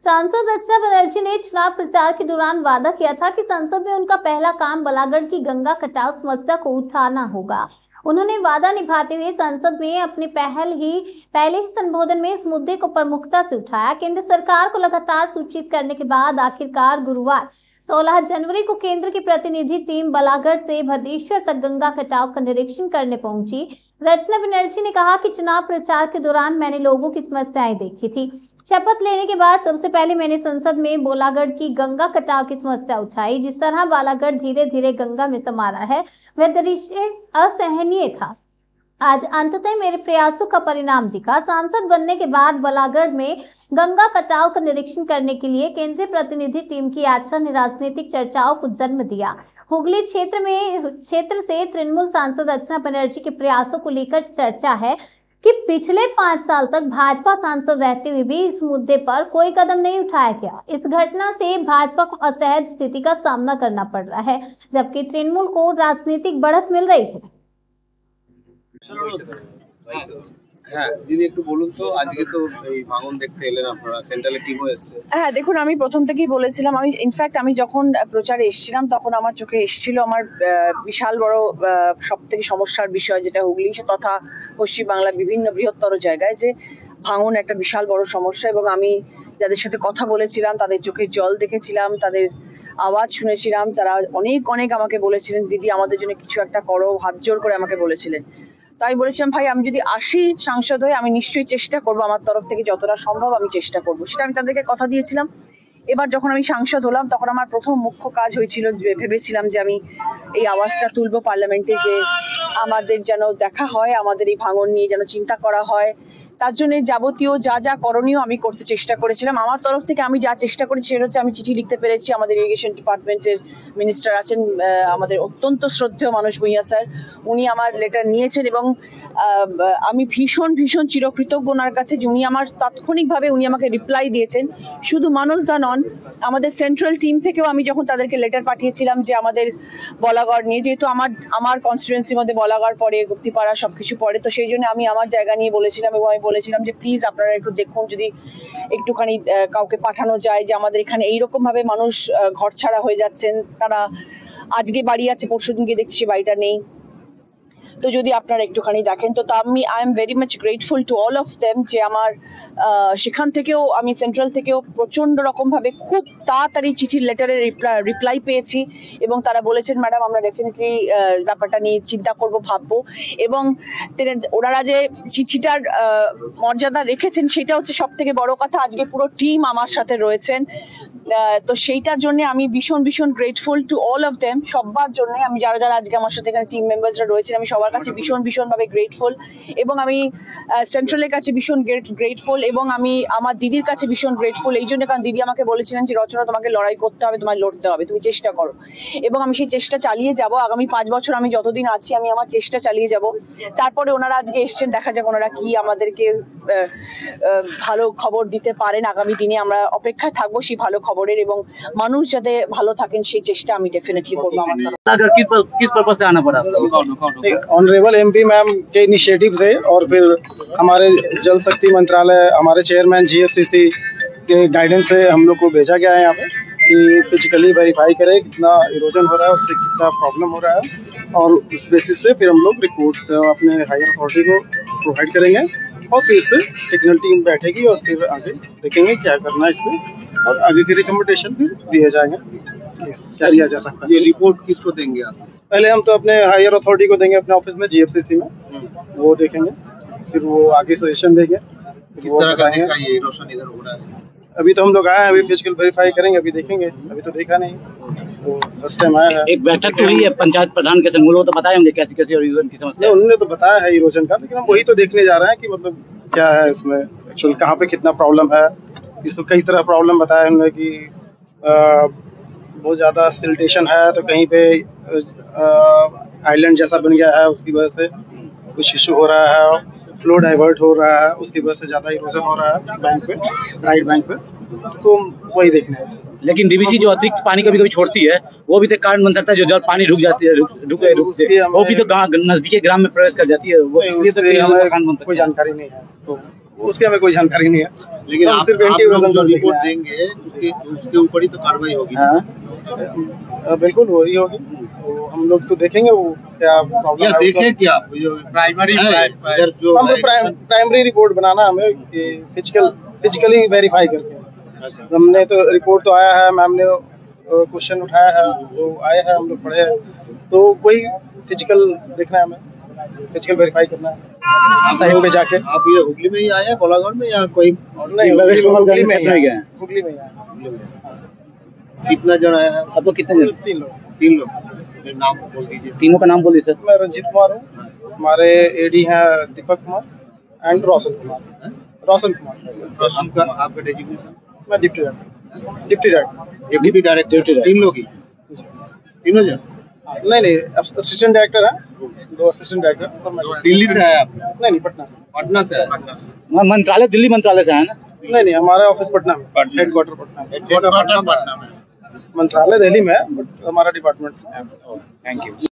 सांसद रचना बनर्जी ने चुनाव प्रचार के दौरान वादा किया था कि संसद में उनका पहला काम बलागढ़ की गंगा कटाव समस्या को उठाना होगा। उन्होंने वादा निभाते हुए संसद में अपने पहले ही संबोधन में इस मुद्दे को प्रमुखता से उठाया। केंद्र सरकार को लगातार सूचित करने के बाद आखिरकार गुरुवार 16 जनवरी को केंद्र की प्रतिनिधि टीम बलागढ़ से भदेश्वर तक गंगा कटाव का निरीक्षण करने पहुंची। रचना बनर्जी ने कहा कि चुनाव प्रचार के दौरान मैंने लोगों की समस्याएं देखी थी। शपथ लेने के बाद सबसे पहले मैंने संसद में बालागढ़ की गंगा कटाव की समस्या उठाई। जिस तरह बालागढ़ धीरे धीरे गंगा में समा रहा है वह दृश्य असहनीय था। आज अंततः मेरे प्रयासों का परिणाम दिखा। सांसद बनने के बाद बालागढ़ में गंगा कटाव का निरीक्षण करने के लिए केंद्रीय प्रतिनिधि टीम की यात्रा ने राजनीतिक चर्चाओं को जन्म दिया। हुगली क्षेत्र से तृणमूल सांसद रचना बनर्जी के प्रयासों को लेकर चर्चा है कि पिछले 5 साल तक भाजपा सांसद रहते हुए भी इस मुद्दे पर कोई कदम नहीं उठाया गया। इस घटना से भाजपा को असहज स्थिति का सामना करना पड़ रहा है, जबकि तृणमूल को राजनीतिक बढ़त मिल रही है। হ্যাঁ দিদি একটু বলুন তো আজকে তো এই ভাঙন দেখতে এলেন আপনারা সেন্ট্রালে কি হয়েছে? হ্যাঁ দেখুন, আমি প্রথম থেকেই বলেছিলাম, আমি যখন প্রচারে এসেছিলাম তখন আমার চোখে এসেছিল আমার বিশাল বড় সবথেকে সমস্যার বিষয় যেটা হুগলি তথা পশ্চিম বাংলার বিভিন্ন বৃহত্তর জায়গায় যে ভাঙন একটা বিশাল বড় সমস্যা। এবং আমি যাদের সাথে কথা বলেছিলাম তাদের চোখে জল দেখেছিলাম, তাদের আওয়াজ শুনেছিলাম, তারা অনেক আমাকে বলেছিলেন দিদি আমাদের জন্য কিছু একটা করো, হাত জোর করে আমাকে বলেছিলেন। তাই বলেছিলাম ভাই আমি যদি আসি সাংসদ হয়ে আমি নিশ্চয়ই চেষ্টা করবো, আমার তরফ থেকে যতটা সম্ভব আমি চেষ্টা করবো, সেটা আমি তাদেরকে কথা দিয়েছিলাম। এবার যখন আমি সাংসদ হলাম তখন আমার প্রথম মুখ্য কাজ হয়েছিল, ভেবেছিলাম যে আমি এই আওয়াজটা তুলবো পার্লামেন্টে, যে আমাদের যেন দেখা হয়, আমাদের এই ভাঙন নিয়ে যেন চিন্তা করা হয়। তার জন্য যাবতীয় যা করণীয় আমি করতে চেষ্টা করেছিলাম। আমার তরফ থেকে আমি যা চেষ্টা করেছি সেটা হচ্ছে আমি চিঠি লিখতে পেরেছি। আমাদের ইরিগেশন ডিপার্টমেন্টের মিনিস্টার আছেন, আমাদের অত্যন্ত শ্রদ্ধেয় মানস ভূঁইয়া স্যার, উনি আমার লেটার নিয়েছেন এবং আমি ভীষণ চিরকৃতজ্ঞ ওনার কাছে যে উনি আমার তাৎক্ষণিকভাবে উনি আমাকে রিপ্লাই দিয়েছেন। শুধু মানস দা নন, আমাদের সেন্ট্রাল টিম থেকেও আমি যখন তাদেরকে লেটার পাঠিয়েছিলাম যে আমাদের বলাগড় নিয়ে, যেহেতু আমার কনস্টিটুয়েন্সির মধ্যে বলাগড় পড়ে, গুপ্তিপাড়া সবকিছু পড়ে, তো সেই জন্য আমি আমার জায়গা নিয়ে বলেছিলাম এবং আমি বলেছিলাম যে প্লিজ আপনারা একটু দেখুন যদি একটুখানি কাউকে পাঠানো যায়, যে আমাদের এখানে এইরকম ভাবে মানুষ ঘর ছাড়া হয়ে যাচ্ছেন, তারা আজকে বাড়ি আছে পরশুদিনকে দেখছি বাড়িটা নেই, তো যদি আপনারা একটুখানি দেখেন। তো I am very much grateful to all of them যে আমার সেখান থেকেও আমি সেন্ট্রাল থেকেও প্রচন্ড রকম ভাবে খুব তাড়াতাড়ি চিঠির লেটারের রিপ্লাই পেয়েছি এবং তারা বলেছেন ম্যাডাম আমরা ডেফিনেটলি ব্যাপারটা নিয়ে চিন্তা করব, ভাববো। এবং ওনারা যে চিঠিটার মর্যাদা রেখেছেন সেটা হচ্ছে সব থেকে বড় কথা। আজকে পুরো টিম আমার সাথে রয়েছেন, তো সেইটার জন্য আমি ভীষণ grateful to all of them, সবার জন্য। আমি যারা আজকে আমার সাথে এখানে টিম মেম্বার্সরা রয়েছেন আমি সবার কাছে ভীষণ ভাবে গ্রেটফুল এবং আমি সেন্ট্রালের কাছে ভীষণ গ্রেটফুল এবং আমি আমার দিদির কাছে ভীষণ গ্রেটফুল এই জন্য, কারণ দিদি আমাকে বলেছিলেন যে রচনা তোমাকে লড়াই করতে হবে, তোমায় লড়তে হবে, তুমি চেষ্টা করো। এবং আমি সেই চেষ্টা চালিয়ে যাব, আগামী 5 বছর আমি যতদিন আছি আমি আমার চেষ্টা চালিয়ে যাব। তারপরে ওনারা আজকে এসছেন, দেখা যাক ওনারা কি আমাদেরকে ভালো খবর দিতে পারেন। আগামী দিনে আমরা অপেক্ষায় থাকবো সেই ভালো খবরের এবং মানুষ যাতে ভালো থাকেন সেই চেষ্টা আমি डेफिनेटली করব। আমার किस पर्पस से आना पड़ा? ऑनरेबल एमपी मैम के इनिशिएटिव से और फिर हमारे जल शक्ति मंत्रालय, हमारे चेयरमैन जीएफसीसी के गाइडेंस से हम लोग को भेजा गया है यहाँ पे कि फिजिकली वेरीफाई करें कितना इरोजन हो रहा है, उससे कितना प्रॉब्लम हो रहा है और उस बेसिस पे फिर हम लोग रिपोर्ट अपने हायर अथॉरिटी को प्रोवाइड करेंगे और फिर इस पर टेक्निकल टीम बैठेगी और फिर आगे देखेंगे क्या करना है इस पर और आगे की रिकमेंडेशन फिर दिए जाएंगे, क्या लिया जा सकता है। ये रिपोर्ट किसको देंगे आप? पहले हम तो अपने हायर अथॉरिटी को देंगे अपने ऑफिस में जीएफसीसी में, वो देखेंगे फिर वो आगे सजेशन देंगे किस तरह का ये इरोशन इधर हो रहा है। अभी तो हम लोग आए हैं, अभी फिजिकल वेरीफाई करेंगे, अभी देखेंगे, अभी तो देखा नहीं, तो फर्स्ट टाइम आया है। एक बैठक हुई है पंचायत प्रधान के संग, तो बताया हमने कैसे इरोजन की समस्या। उन्होंने तो बताया है इरोजन का, लेकिन हम वही तो देखने जा रहे हैं कि मतलब क्या है इसमें एक्चुअली, कहाँ पे कितना प्रॉब्लम है। इसमें कई तरह प्रॉब्लम बताया उन्होंने कि बहुत ज़्यादा सिल्टेशन है, तो कहीं पे आइलैंड जैसा बन गया है, उसकी वजह से कुछ इशू हो रहा है, फ्लो डाइवर्ट हो रहा है, उसकी वजह से ज़्यादा इरोजन हो रहा है बैंक पे, राइट बैंक पे, तो वही देखने हैं। लेकिन डीवीसी जो अतिरिक्त पानी कभी छोड़ती है वो भी तो कारण बन सकता है, जो जब पानी रुक जाती है वो भी तो नजदीकी ग्राम में प्रवेश कर जाती है, वो इसलिए तो हमें कोई जानकारी नहीं है, तो उसकी हमें कोई जानकारी नहीं है। लेकिन तो आप सिर्फ आप इंटीग्रेशन लोग जो पर रिपोर्ट लिखना है। देंगे उसके ऊपर ही तो कार्रवाई होगी ना। हाँ, बिल्कुल वही होगी। तो हम लोग तो देखेंगे वो क्या प्रॉब्लम या है उसका। देखें क्या जो प्राइमरी इधर जो हम है, प्राइमरी रिपोर्ट बनाना हमें कि फिजिकली वेरीफाई करके। अच्छा, हमने तो रिपोर्ट तो आया है, मैम ने क्वेश्चन उठाया है, वो आया है, हम लोग पढ़े हैं, तो कोई फिजिकल देखना है, हमें फिजिकल वेरीफाई करना है साइट पे जाके। आप ये हुगली में ही आए हैं कोलाघाट में या कोई और नहीं, वेस्ट बंगाल हुगली में में ही गए है, हैं। हुगली में ही है। कितना जन आया है? अब तो कितने जन? 3 लोग। 3 लोग। फिर नाम बोल दीजिए। तीनों का नाम बोलिए सर। मैं रंजीत कुमार हूँ, हमारे एडी हैं दीपक कुमार एंड रोशन कुमार। रोशन कुमार। और आपका डेजिग्नेशन? मैं डिप्टी डायरेक्टर। Deputy director. 3 लोग ही, तीनों जन। नहीं, असिस्टेंट डायरेक्टर है, 2 असिस्टेंट डायरेक्टर। और मैं दिल्ली से आया आप? नहीं, पटना से। पटना से आया? मंत्रालय, दिल्ली मंत्रालय से है ना? नहीं, हमारा ऑफिस पटना में, हेडक्वार्टर पटना में। हेडक्वार्टर पटना में। मंत्रालय दिल्ली में है, बट हमारा डिपार्टमेंट थैंक यू।